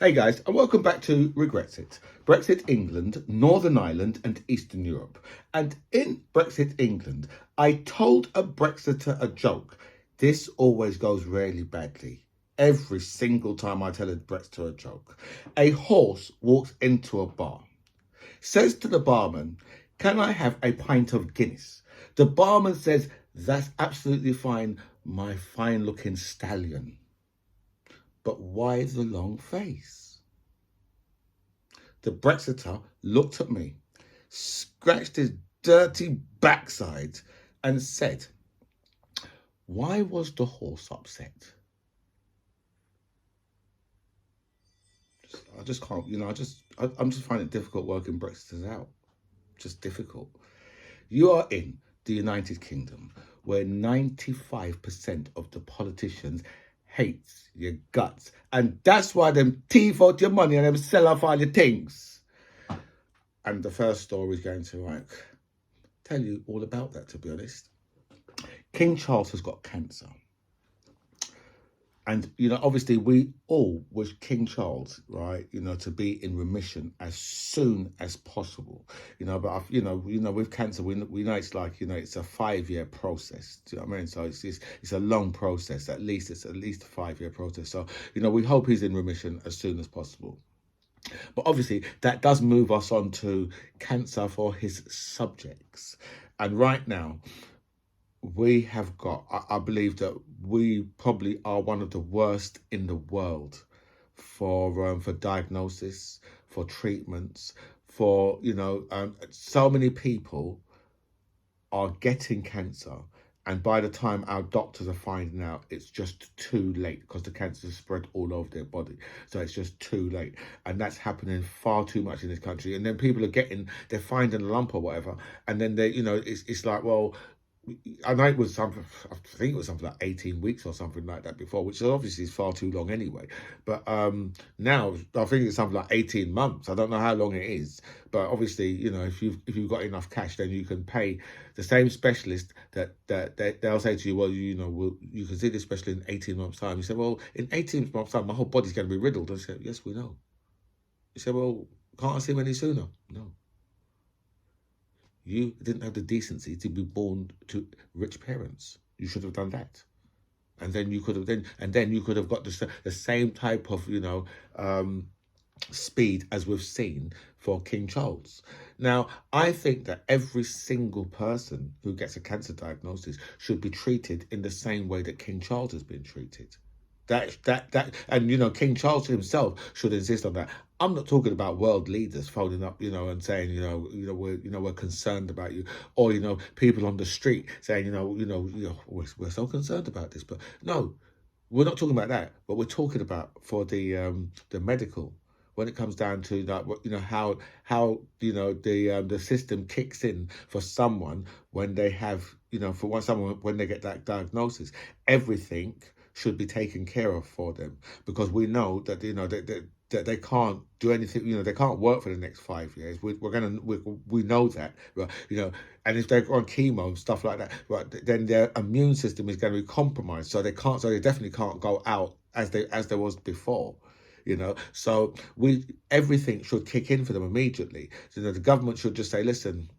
Hey guys, and welcome back to Brexit. Brexit England, Northern Ireland, and Eastern Europe. And in Brexit England, I told a Brexiter a joke. This always goes really badly. Every single time I tell a Brexiter a joke. A horse walks into a bar, says to the barman, "Can I have a pint of Guinness?" The barman says, "That's absolutely fine, my fine looking stallion." But why the long face? The Brexiter looked at me, scratched his dirty backside, and said, "Why was the horse upset?" I just can't, I'm just finding it difficult working Brexiters out. Just difficult. You are in the United Kingdom, where 95% of the politicians hates your guts. And that's why them thief out your money and them sell off all your things. And the first story is going to tell you all about that, to be honest. King Charles has got cancer. And, obviously we all wish King Charles, right, to be in remission as soon as possible, but, with cancer, we know it's like, it's a 5-year process. Do you know what I mean? So it's a long process. It's at least a 5-year process. So, we hope he's in remission as soon as possible. But obviously that does move us on to cancer for his subjects. And right now, we have got, I believe that we probably are one of the worst in the world for diagnosis, for treatments, for, so many people are getting cancer. And by the time our doctors are finding out, it's just too late because the cancer is spread all over their body. So it's just too late. And that's happening far too much in this country. And then people are they're finding a lump or whatever. And then it's like, well, I know it was something, I think it was something like 18 weeks or something like that before, which obviously is far too long anyway. But now I think it's something like 18 months. I don't know how long it is, but obviously, if you've got enough cash, then you can pay the same specialist that they'll say to you, well, you can see this specialist in 18 months' time. You say, well, in 18 months' time, my whole body's going to be riddled. I said, yes, we know. You say, well, can't I see him any sooner? No. You didn't have the decency to be born to rich parents. You should have done that. And then you could have got the same type of, speed as we've seen for King Charles. Now, I think that every single person who gets a cancer diagnosis should be treated in the same way that King Charles has been treated. And King Charles himself should insist on that. I'm not talking about world leaders phoning up, and saying, we're concerned about you, or people on the street saying, we're so concerned about this. But no, we're not talking about that. But we're talking about for the medical. When it comes down to that, how the system kicks in for someone when they have, someone when they get that diagnosis, everything should be taken care of for them, because we know that that they can't do anything. They can't work for the next 5 years. We know that, right? And if they're on chemo and stuff like that, right, then their immune system is going to be compromised. So they definitely can't go out as there was before. So everything should kick in for them immediately. So the government should just say, listen,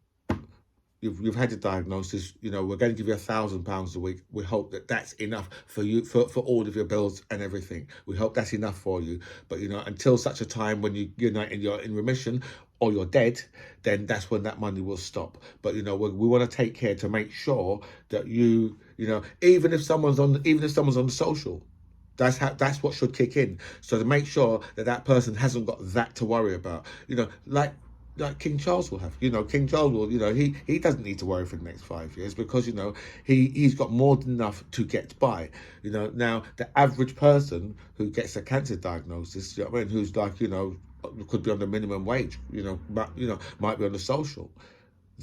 you've had a diagnosis, we're going to give you £1,000 a week. We hope that that's enough for you, for all of your bills and everything. We hope that's enough for you. But, until such a time when you're in remission or you're dead, then that's when that money will stop. But, we want to take care to make sure that even if someone's on the social, that's what should kick in. So to make sure that person hasn't got that to worry about, like King Charles will have. King Charles will, he doesn't need to worry for the next 5 years, because, he's got more than enough to get by. Now the average person who gets a cancer diagnosis, who's like, could be on the minimum wage, might be on the social.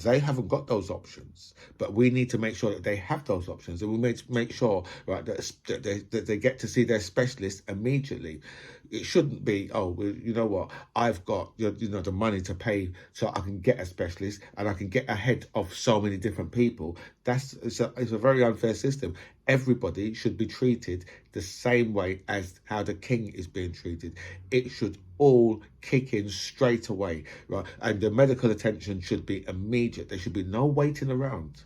They haven't got those options, but we need to make sure that they have those options, and we make sure, right, that they get to see their specialist immediately. It shouldn't be, oh, well, you know what, I've got the money to pay so I can get a specialist and I can get ahead of so many different people. It's a very unfair system. everybody should be treated the same way as how the king is being treated. It should all kick in straight away, right? And the medical attention should be immediate. There should be no waiting around,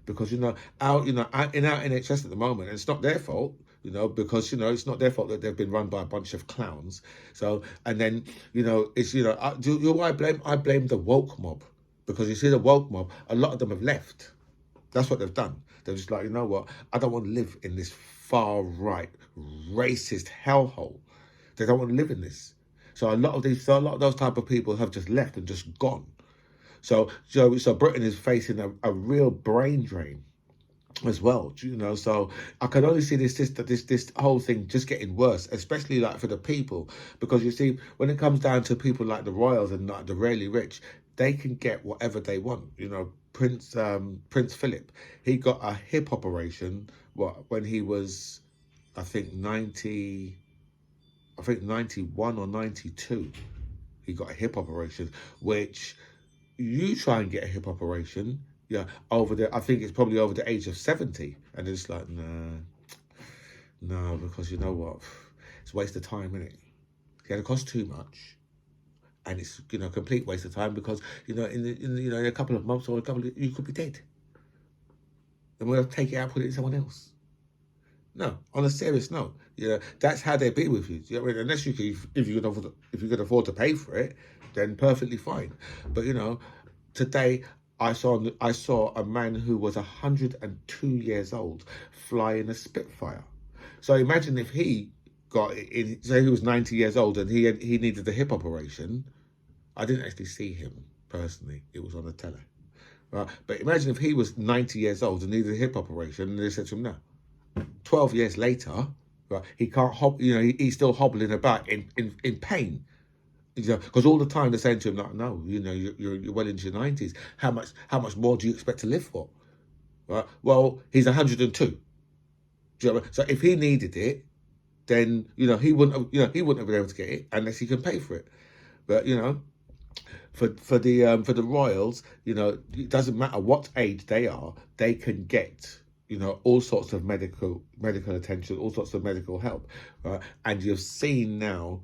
because in our NHS at the moment, and it's not their fault. Because it's not their fault that they've been run by a bunch of clowns. So, and then it's I blame the woke mob, because you see the woke mob, a lot of them have left. That's what they've done. They're just like, you know what? I don't want to live in this far right racist hellhole. They don't want to live in this. So a lot of those type of people have just left and just gone. So Britain is facing a real brain drain as well, so I can only see this whole thing just getting worse, especially like for the people, because you see, when it comes down to people like the royals and like the really rich, they can get whatever they want. Prince Philip, he got a hip operation when he was, I think 91 or 92. He got a hip operation, which you try and get a hip operation, I think it's probably over the age of 70, and it's like, no, because you know what, it's a waste of time, isn't it? It's going to cost too much, and it's complete waste of time, because in a couple of months or you could be dead, and we'll take it out, put it in someone else. No, on a serious note, that's how they be with you. Unless if you could afford to pay for it, then perfectly fine. But today I saw a man who was 102 years old flying a Spitfire. So imagine if he got in, say he was 90 years old and he needed a hip operation. I didn't actually see him personally. It was on the tele. Right? But imagine if he was 90 years old and needed a hip operation, and they said to him, no. 12 years later, right, he can't he's still hobbling about in pain. Because all the time they're saying to him, like, no, you're well into your 90s. How much more do you expect to live for? Right? Well, he's 102. Do you know what I mean? So if he needed it, then he wouldn't have been able to get it unless he can pay for it. But for the royals, it doesn't matter what age they are, they can get all sorts of medical attention, all sorts of medical help, right? And you've seen now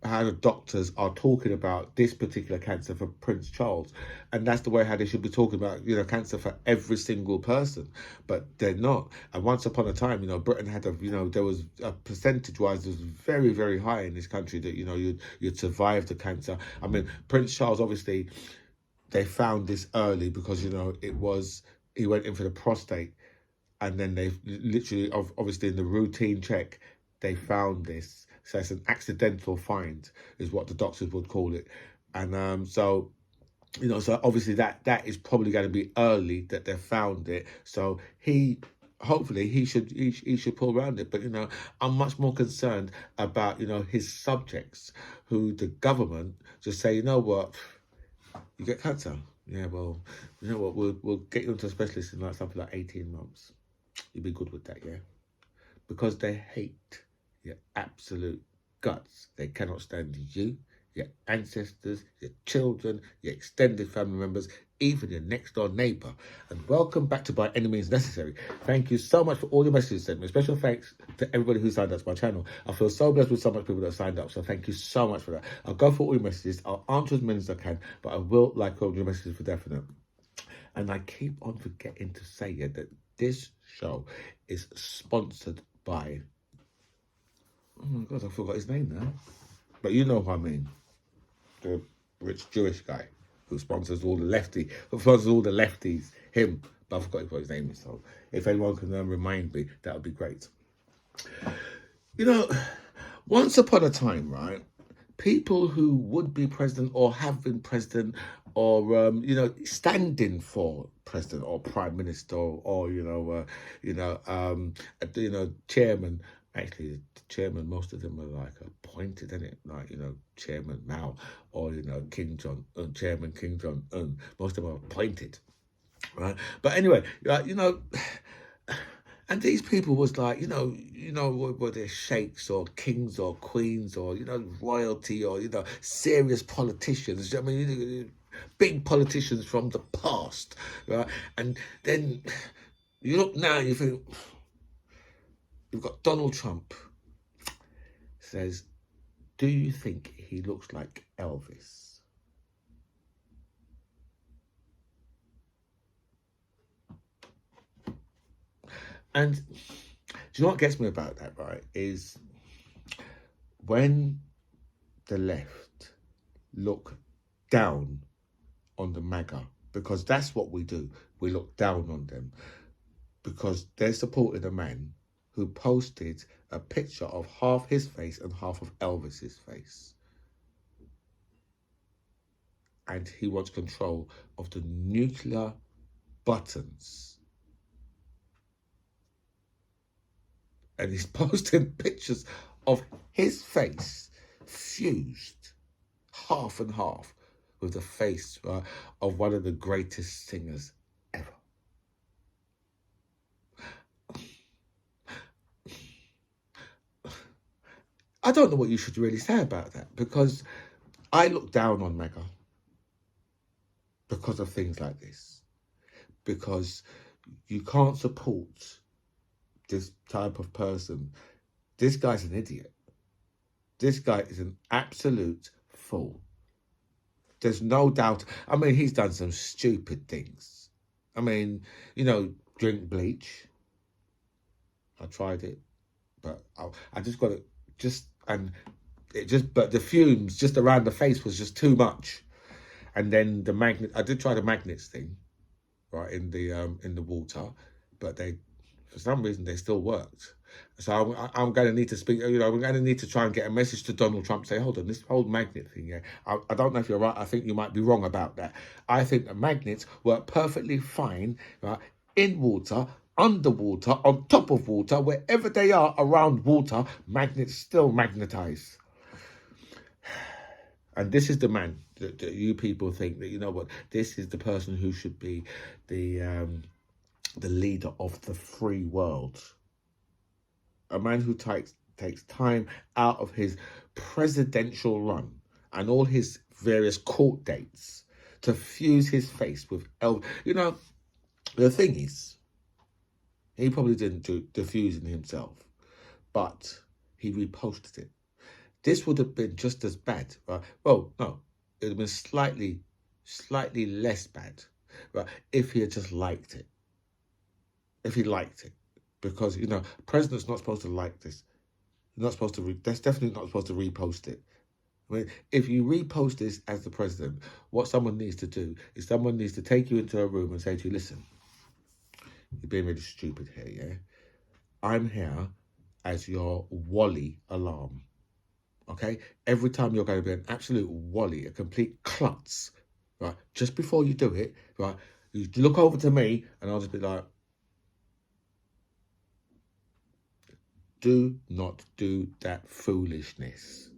how the doctors are talking about this particular cancer for Prince Charles, and that's the way how they should be talking about cancer for every single person, but they're not. And once upon a time, Britain had there was a percentage wise that was very, very high in this country that you'd survive the cancer. I mean, Prince Charles, obviously they found this early because he went in for the prostate. And then they literally, obviously in the routine check, they found this. So it's an accidental find, is what the doctors would call it. And so obviously that is probably going to be early that they found it. So hopefully he should pull around it. But I'm much more concerned about his subjects, who the government just say, what, you get cancer. Yeah, well, what, we'll get you into a specialist in something like 18 months. You'd be good with that, yeah? Because they hate your absolute guts. They cannot stand you, your ancestors, your children, your extended family members, even your next door neighbour. And welcome back to By Any Means Necessary. Thank you so much for all your messages sent me. Special thanks to everybody who signed up to my channel. I feel so blessed with so much people that signed up, so thank you so much for that. I'll go for all your messages. I'll answer as many as I can, but I will like all your messages for definite. And I keep on forgetting to say it, that this show is sponsored by, oh my God, I forgot his name now. But you know who I mean. The rich Jewish guy who sponsors all the lefties, him. But I forgot what his name is. So if anyone can remind me, that would be great. Once upon a time, right, people who would be president or have been president or, standing for president or prime minister or chairman. Actually, the chairman, most of them are appointed, isn't it? Chairman Mao or, King John, Chairman King John, most of them are appointed, right? But anyway, and these people was were they sheikhs or kings or queens or, royalty or, serious politicians. I mean, big politicians from the past, right? And then you look now and you think, You've got Donald Trump says, do you think he looks like Elvis? And do you know what gets me about that, right? Is when the left look down on the MAGA, because that's what we do. We look down on them because they're supporting a man who posted a picture of half his face and half of Elvis's face. And he wants control of the nuclear buttons. And he's posting pictures of his face fused half and half with the face of one of the greatest singers ever. I don't know what you should really say about that, because I look down on MAGA because of things like this. Because you can't support this type of person. This guy's an idiot. This guy is an absolute fool. There's no doubt. I mean, he's done some stupid things. I mean, you know, drink bleach. I tried it, but I just got it. But the fumes just around the face was just too much. And then the magnet, I did try the magnets thing, right, in the water, but for some reason, they still worked. So I'm going to need to speak, you know, we're going to need to try and get a message to Donald Trump, say, hold on, this whole magnet thing, yeah, I don't know if you're right. I think you might be wrong about that. I think the magnets work perfectly fine, right, in water, underwater, on top of water, wherever they are around water, magnets still magnetize. And this is the man that you people think that, you know what, this is the person who should be the leader of the free world. A man who takes time out of his presidential run and all his various court dates to fuse his face with You know, the thing is, he probably didn't do the fusing himself, but he reposted it. This would have been just as bad, right? Well, no, it would have been slightly less bad, right, if he had just liked it. If he liked it. Because, you know, president's not supposed to like this. You're not supposed to, that's definitely not supposed to repost it. I mean, if you repost this as the president, what someone needs to do is someone needs to take you into a room and say to you, listen, you're being really stupid here, yeah? I'm here as your Wally alarm, okay? Every time you're going to be an absolute Wally, a complete klutz, right? Just before you do it, right, you look over to me and I'll just be like, do not do that foolishness.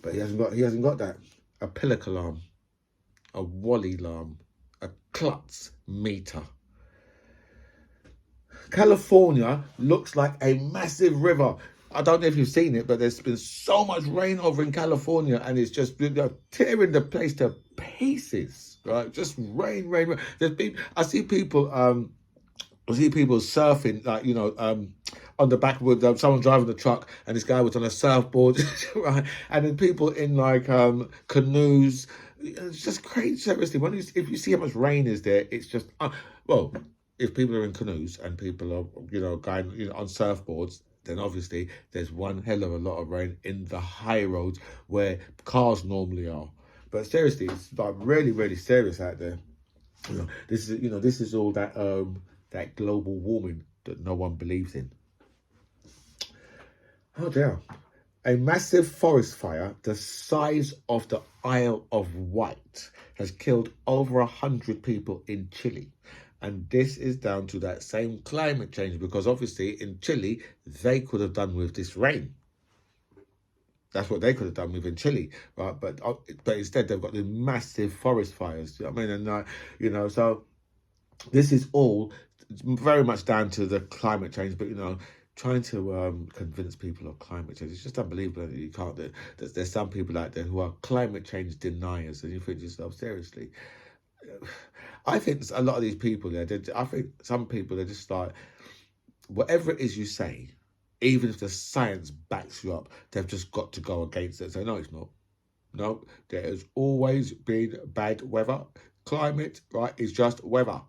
But he hasn't got that. A pillock alarm, a Wally alarm, a klutz meter. California looks like a massive river. I don't know if you've seen it, but there's been so much rain over in California, and it's just tearing the place to pieces, right? Just rain. I see people surfing, like, you know, on the back with someone driving the truck, and this guy was on a surfboard, right? And then people in like canoes. It's just crazy. Seriously, if you see how much rain is there, it's just well. If people are in canoes and people are, you know, going, you know, on surfboards, then obviously there's one hell of a lot of rain in the high roads where cars normally are. But seriously, it's like really, really serious out there. This is all that that global warming that no one believes in. Oh dear. A massive forest fire the size of the Isle of Wight has killed over 100 people in Chile. And this is down to that same climate change, because obviously in Chile, they could have done with this rain. That's what they could have done with in Chile, right? But instead they've got the massive forest fires. You know what I mean? And you know, so this is all very much down to the climate change. But you know, trying to convince people of climate change, it's just unbelievable that you can't do. There's some people out there who are climate change deniers, and you think to yourself, seriously. I think a lot of these people, I think some people, they're just like, whatever it is you say, even if the science backs you up, they've just got to go against it and say, no, it's not. No, there has always been bad weather. Climate, right, is just weather.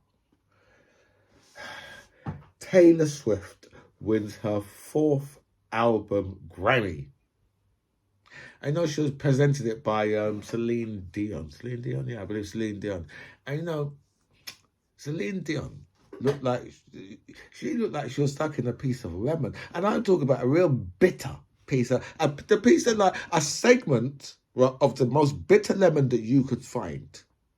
Taylor Swift wins her 4th album Grammy. I know she was presented it by Celine Dion. Celine Dion, yeah, I believe Celine Dion. And you know, Celine Dion looked like she looked like she was stuck in a piece of lemon. And I'm talking about a real bitter piece of the piece of like a segment, right, of the most bitter lemon that you could find.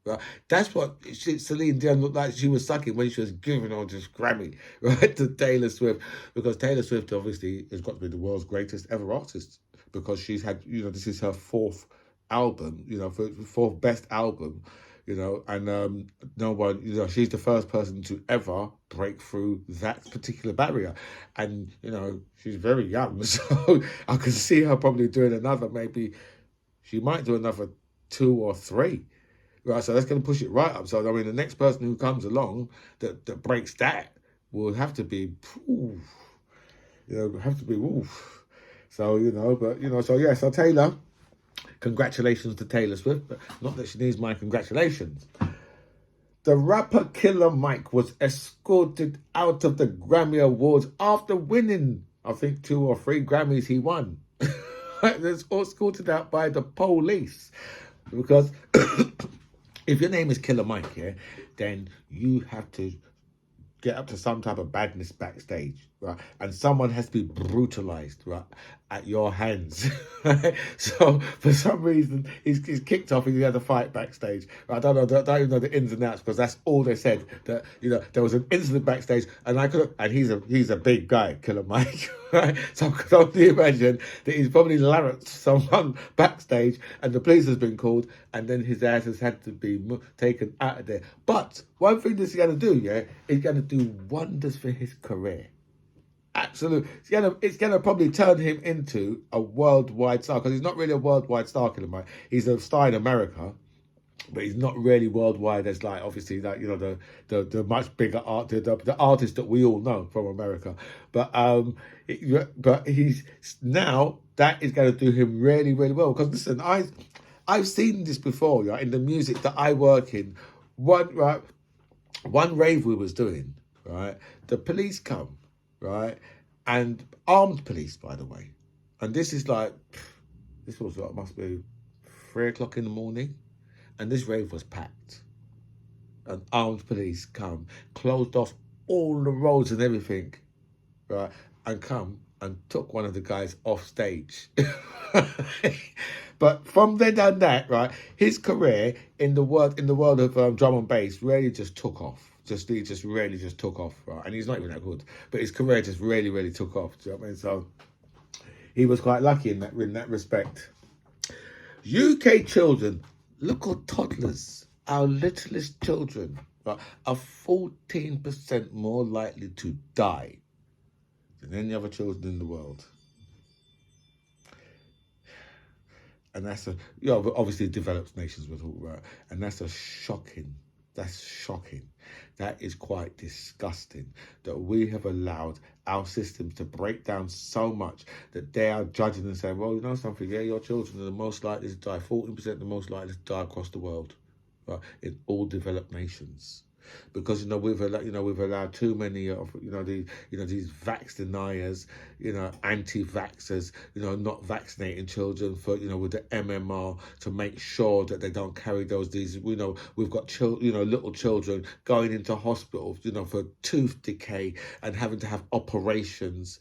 Right? That's what Celine Dion looked like she was sucking when she was giving all this Grammy, right, to Taylor Swift. Because Taylor Swift obviously has got to be the world's greatest ever artist, because she's had, you know, this is her 4th album, you know, 4th best album, you know, and no one, you know, she's the first person to ever break through that particular barrier. And, you know, she's very young, so I can see her probably doing another, maybe she might do another 2 or 3. Right, so that's going to push it right up. So, I mean, the next person who comes along that breaks that will have to be, ooh, you know, have to be, oof. So, you know, but, you know, so, yeah, so Taylor, congratulations to Taylor Swift, but not that she needs my congratulations. The rapper Killer Mike was escorted out of the Grammy Awards after winning, I think, 2 or 3 Grammys he won. That's escorted out by the police. Because if your name is Killer Mike, yeah, then you have to get up to some type of badness backstage, right? And someone has to be brutalized, right, at your hands. Right? So for some reason, he's kicked off and he had a fight backstage. I don't even know the ins and outs, because that's all they said. That, you know, there was an incident backstage, and he's a big guy, Killer Mike. Right? So I can only imagine that he's probably larried someone backstage, and the police has been called, and then his ass has had to be taken out of there. But one thing this is going to do, yeah, is going to do wonders for his career. Absolutely. It's gonna probably turn him into a worldwide star, because he's not really a worldwide star, Killer Mike. He's a star in America, but he's not really worldwide as, like, obviously, like, you know, the much bigger the artist that we all know from America. But but he's now, that is going to do him really, really well. Because listen, I've seen this before, right, in the music that I work in. One rave we was doing, right, the police come, right, and armed police, by the way. And this is like, this was what, must be 3 o'clock in the morning, and this rave was packed. And armed police come, closed off all the roads and everything, right, and come and took one of the guys off stage. But from then on that, right, his career in the world of drum and bass really just took off. He just really just took off, right? And he's not even that good, but his career just really, really took off. Do you know what I mean? So he was quite lucky in that respect. UK children, little toddlers, our littlest children, right, are 14% more likely to die than any other children in the world. And that's obviously developed nations with all, right? And that's shocking. That is quite disgusting, that we have allowed our systems to break down so much that they are judging and saying, well, you know something, yeah, your children are the most likely to die, 14% the most likely to die across the world, right, in all developed nations. Because we've allowed too many of these vax deniers, anti-vaxxers, not vaccinating children for with the MMR to make sure that they don't carry we've got little children going into hospital for tooth decay and having to have operations.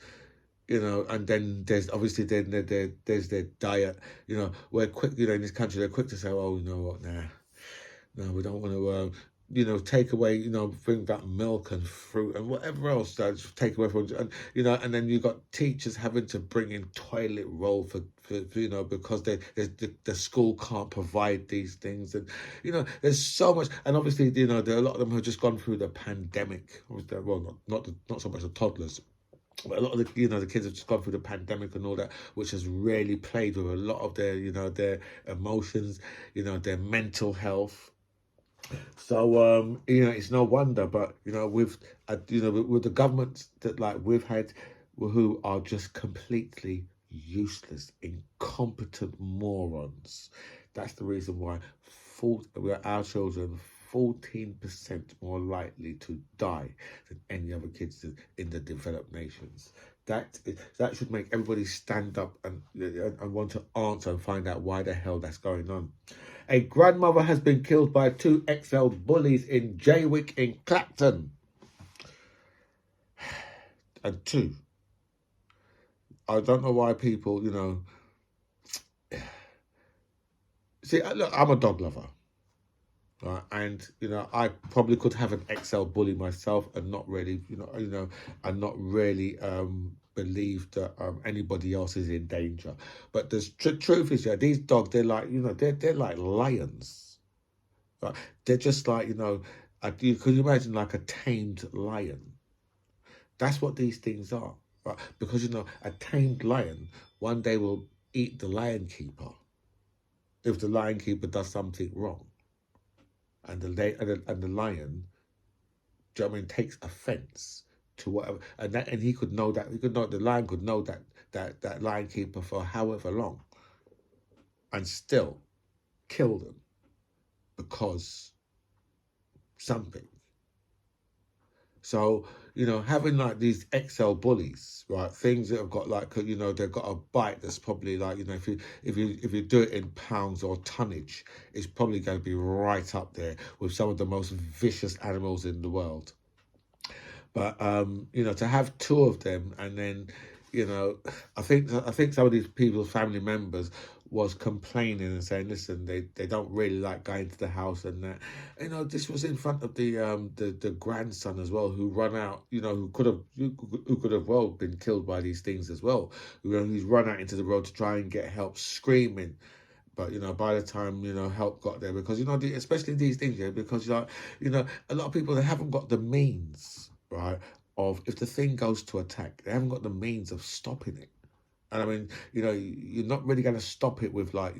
And then there's obviously there's their diet. We're quick. In this country they're quick to say, oh, you know what, no, we don't want to. Take away, bring back milk and fruit and whatever else that take away from, and then you've got teachers having to bring in toilet roll for because the school can't provide these things, and there's so much, and obviously there are a lot of them who have just gone through the pandemic. Well, not so much the toddlers. But a lot of the kids have just gone through the pandemic and all that, which has really played with a lot of their their emotions, their mental health. So it's no wonder, but with the governments that we've had, who are just completely useless, incompetent morons. That's the reason why our children 14% more likely to die than any other kids in the developed nations. That should make everybody stand up and want to answer and find out why the hell that's going on. A grandmother has been killed by 2 XL bullies in Jaywick in Clapton. And 2, I don't know why people, see, look, I'm a dog lover. Right, and I probably could have an XL bully myself and not really, and not really believe that anybody else is in danger. But the truth is, these dogs, they're like, they're like lions. Right? They're just like, could you imagine like a tamed lion? That's what these things are, right? Because a tamed lion one day will eat the lion keeper if the lion keeper does something wrong. And the lion, do you know what I mean, takes offence to whatever, and he could know that the lion could know that lion keeper for however long, and still kill them because something. So having like these XL bullies, right? Things that have got like they've got a bite that's probably like if you do it in pounds or tonnage, it's probably going to be right up there with some of the most vicious animals in the world. But to have 2 of them, and then I think some of these people's family members was complaining and saying, listen, they don't really like going to the house, and that this was in front of the grandson as well, who run out, who could have well been killed by these things as well, who's run out into the road to try and get help, screaming. But by the time help got there, because especially these things, because a lot of people, they haven't got the means, right, of, if the thing goes to attack, they haven't got the means of stopping it. And I mean, you're not really going to stop it with like,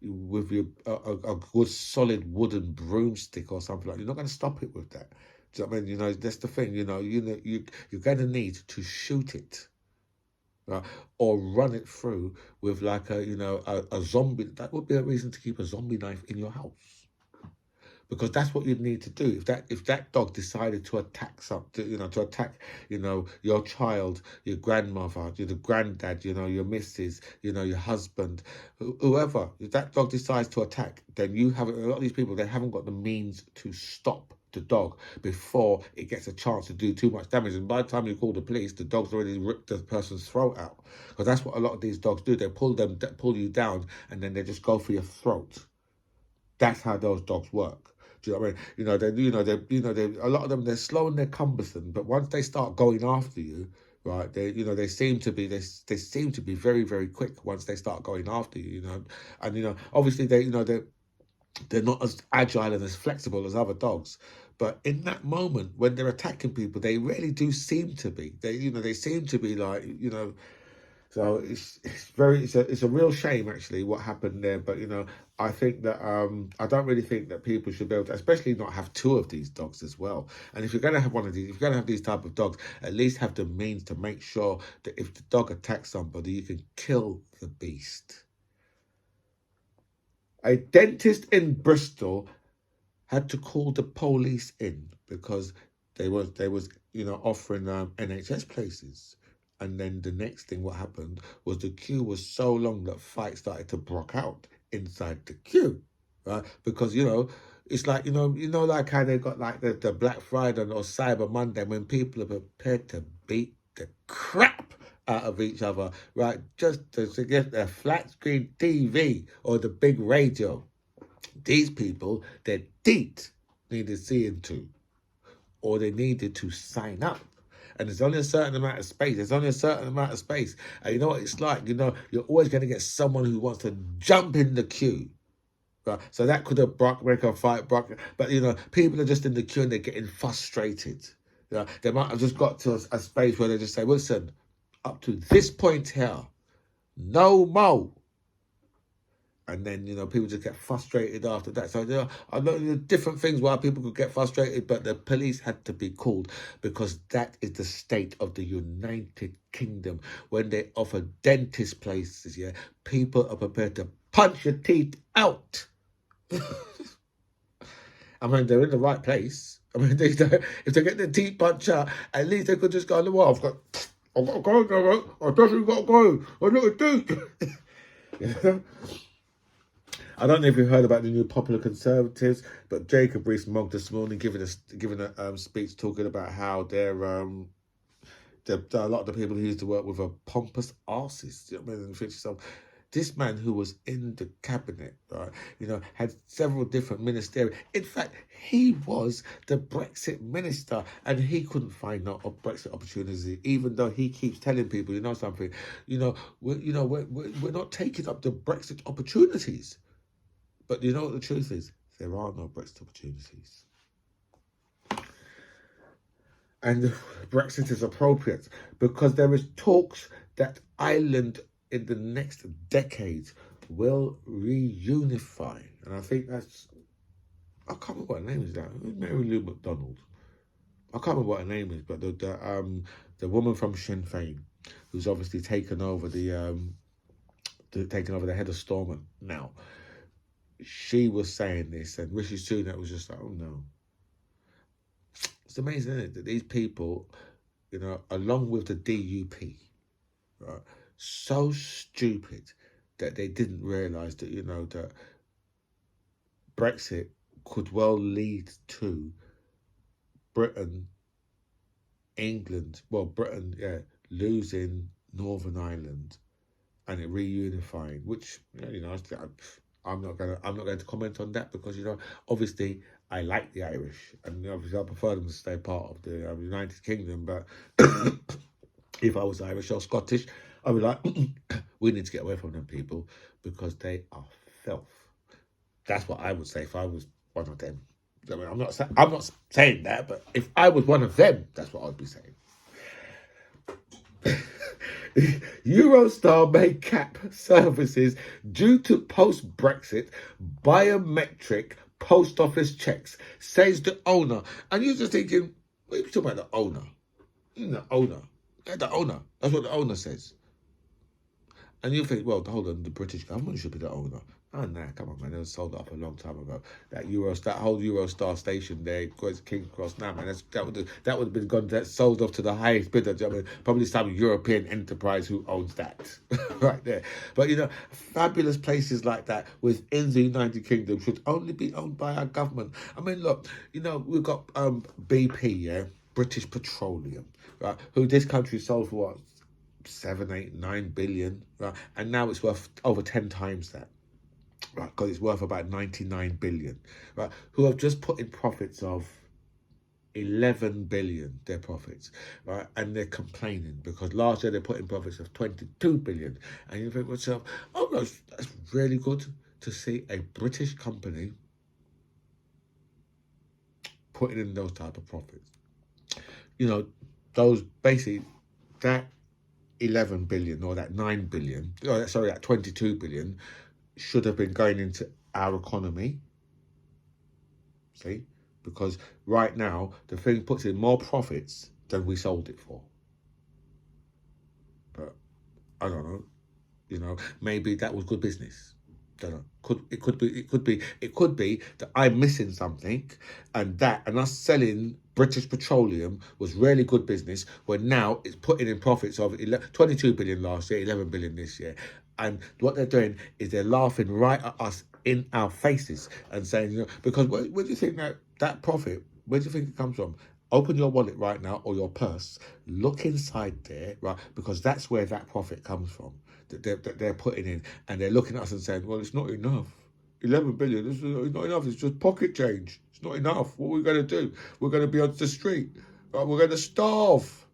with your a good solid wooden broomstick or something like that. You're not going to stop it with that. Do you know what I mean? That's the thing. You're going to need to shoot it, right, or run it through with like a zombie. That would be a reason to keep a zombie knife in your house. Because that's what you'd need to do if that dog decided to attack to attack your child, your grandmother, the granddad, your missus, your husband, whoever. If that dog decides to attack, then you have a lot of these people. They haven't got the means to stop the dog before it gets a chance to do too much damage. And by the time you call the police, the dog's already ripped the person's throat out. Because that's what a lot of these dogs do. They pull you down, and then they just go for your throat. That's how those dogs work. Do you know what I mean? They a lot of them, they're slow and they're cumbersome, but once they start going after you, right? They seem to be very, very quick once they start going after you. And obviously they're not as agile and as flexible as other dogs. But in that moment when they're attacking people, they really do seem to be. They seem to be like, So it's a real shame actually what happened there. But I think that I don't really think that people should be able to, especially not have 2 of these dogs as well. And if you're going to have one of these, if you're going to have these type of dogs, at least have the means to make sure that if the dog attacks somebody, you can kill the beast. A dentist in Bristol had to call the police in because they was offering NHS places. And then the next thing what happened was the queue was so long that fights started to break out inside the queue, right? Because it's like like how they got like the Black Friday or Cyber Monday, when people are prepared to beat the crap out of each other, right? Just to get their flat screen TV or the big radio. These people, their teeth needed seeing to, or they needed to sign up. And there's only a certain amount of space. And you know what it's like? You're always going to get someone who wants to jump in the queue. Right? So that could have make a fight. But, people are just in the queue and they're getting frustrated. They might have just got to a space where they just say, listen, up to this point here, no more. And then, people just get frustrated after that. So I know there are different things why people could get frustrated, but the police had to be called because that is the state of the United Kingdom. When they offer dentist places, people are prepared to punch your teeth out. I mean, they're in the right place. I mean, if they get their teeth punched out, at least they could just go, well, I've got to go, I've definitely got to go. I got to do. I don't know if you've heard about the new Popular Conservatives, but Jacob Rees-Mogg this morning giving a speech talking about how they're a lot of the people he used to work with are pompous arses. You know what I mean? And think to yourself, this man who was in the cabinet, right, had several different ministerial. In fact, he was the Brexit minister, and he couldn't find no Brexit opportunities, even though he keeps telling people, something, we're not taking up the Brexit opportunities. But you know what the truth is? There are no Brexit opportunities. And Brexit is appropriate because there is talks that Ireland in the next decade will reunify. And I think that's, I can't remember what her name is now. Mary Lou McDonald. I can't remember what her name is, but the woman from Sinn Féin, who's obviously taken over the head of Stormont now. She was saying this, and Rishi Sunak was just like, oh no. It's amazing, isn't it, that these people, along with the DUP, right, so stupid that they didn't realise that, that Brexit could well lead to Britain, losing Northern Ireland and it reunifying, which, I'm not going to comment on that because, obviously I like the Irish and obviously I prefer them to stay part of the United Kingdom. But if I was Irish or Scottish, I'd be like, we need to get away from them people because they are filth. That's what I would say if I was one of them. I mean, I'm not saying that, but if I was one of them, that's what I'd be saying. Eurostar may cap services due to post-Brexit biometric post office checks, says the owner. And you're just thinking, what are you talking about, the owner? The owner. The owner. That's what the owner says. And you think, well, hold on, the British government should be the owner. Oh, nah, come on, man. It was sold up a long time ago. That whole Eurostar station there, King's Cross, nah, man. That would have been sold off to the highest bidder. I mean, probably some European enterprise who owns that, right there. But fabulous places like that within the United Kingdom should only be owned by our government. I mean, look, we've got BP, British Petroleum, right? Who this country sold for what, 7, 8, 9 billion, right? And now it's worth over 10 times that. Right, because it's worth about 99 billion, right? Who have just put in profits of 11 billion, their profits, right? And they're complaining because last year they put in profits of 22 billion. And you think to yourself, oh, that's really good to see a British company putting in those type of profits. Those basically, that 11 billion or that 9 billion, that 22 billion should have been going into our economy. See? Because right now, the thing puts in more profits than we sold it for. But I don't know. Maybe that was good business. Don't know. It could be that I'm missing something, and us selling British Petroleum was really good business. When now it's putting in profits of 22 billion last year, 11 billion this year. And what they're doing is they're laughing right at us in our faces and saying, because where do you think that profit, where do you think it comes from? Open your wallet right now or your purse, look inside there, right? Because that's where that profit comes from, that they're putting in. And they're looking at us and saying, well, it's not enough. 11 billion, this is not enough. It's just pocket change. It's not enough. What are we going to do? We're going to be on the street. Right? We're going to starve.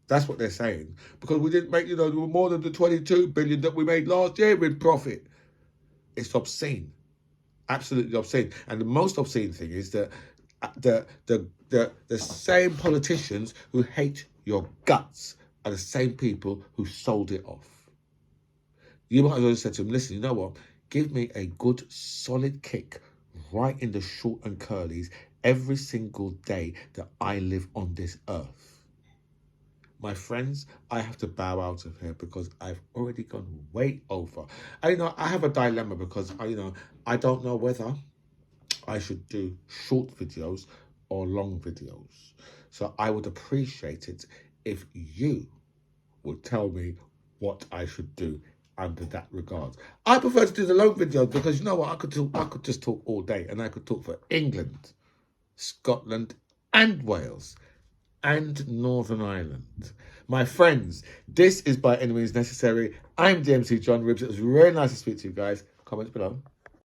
That's what they're saying. Because we didn't make, more than the 22 billion that we made last year in profit. It's obscene. Absolutely obscene. And the most obscene thing is that the same politicians who hate your guts are the same people who sold it off. You might as well have said to them, listen, you know what? give me a good solid kick right in the short and curlies every single day that I live on this earth. My friends, I have to bow out of here because I've already gone way over. And, I have a dilemma because, I don't know whether I should do short videos or long videos. So I would appreciate it if you would tell me what I should do under that regard. I prefer to do the long videos because you know what, I could just talk all day, and I could talk for England, Scotland and Wales and Northern Ireland. My friends, this is By Any Means Necessary. I'm DMC John Ribbs. It was really nice to speak to you guys. Comments below.